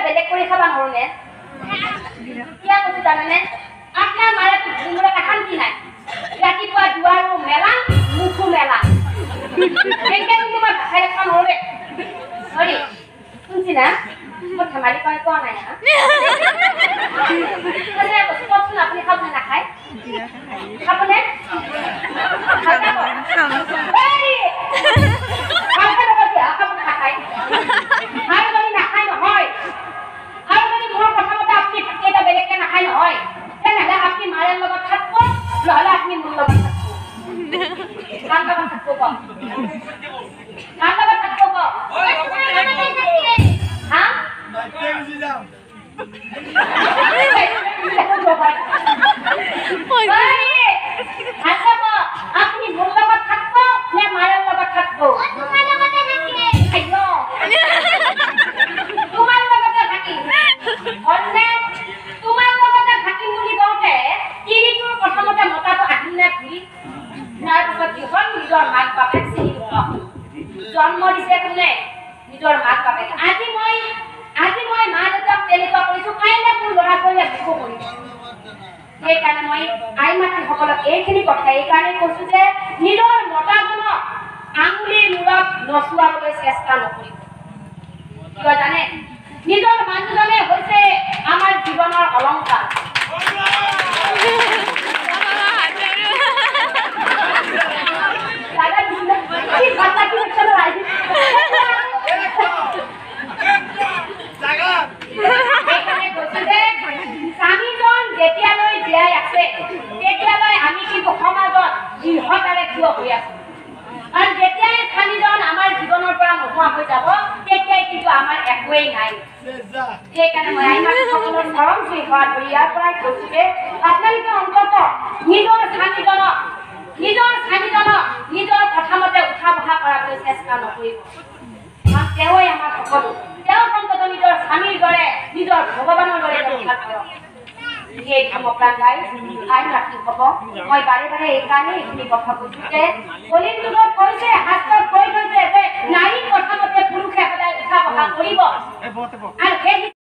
বেলেগ কৰি খাবা নোৱাৰো নে কিয় কৈছো জানেনে আপোনাৰ মাৰে ঘুমৰে শান্তি নাই ৰাতিপুৱা দুৱাৰো মেলা মুখো মেলা কেনেকে তোমাৰ ভাষাই লেখা নোৱাৰে সৰি শুনছি না মই ধেমালি কৰি কোৱা নাই কওকচোন আপুনি খাব নে নাখায় খাবনে জন্ম দিছে কোনে নিজৰ মাক বাপেকে আজি মই মা দেউতাক তেনেকুৱা কৰিছো কাইলৈ মোৰ ল'ৰা ছোৱালীয়ে বিকো কৰিম সেইকাৰণে মই আই মাতৃসকলক এইখিনি কথা এইকাৰণে কৈছো যে নিজৰ মতাজনক আঙুলিৰ মূৰত নচুৱাবলৈ চেষ্টা নকৰিব কিয় জানে নিজৰ মানুহজনে হৈছে আমাৰ জীৱনৰ অলংকাৰ স্বামীজন যেতিয়ালৈ জীয়াই আছে তেতিয়ালৈ আমি কিন্তু সমাজত দৃঢ়তাৰে থিয় হৈ আছো আৰু যেতিয়াই স্বামীজন আমাৰ জীৱনৰ পৰা নোহোৱা হৈ যাব তেতিয়াই কিন্তু আমাৰ একোৱেই নাই সেইকাৰণে মই আই মাতৃসকলৰ চৰম চুই হোৱা ধৰি ইয়াৰ পৰাই কৈছো যে আপোনালোকে অন্তত নিজৰ স্বামীজনক নিজৰ কথামতে উঠা বহা কৰাবলৈ চেষ্টা নকৰিব তেওঁই আমাৰ সকলো তেওঁ অন্তত নিজৰ স্বামীৰ দৰে নিজৰ ভগৱানৰ দৰে ব্যৱহাৰ কৰক সেই ধৰ্মপ্ৰাণ গাই আই ৰাখি হ'ব মই বাৰে বাৰে এইকাৰণে এইখিনি কথা কৈছো যে কলিৰ যুগত কৈছে শাস্ত্ৰত কৈ থৈছে যে নাৰীৰ কথামতে পুৰুষে সদায় উঠা বহা কৰিব আৰু সেই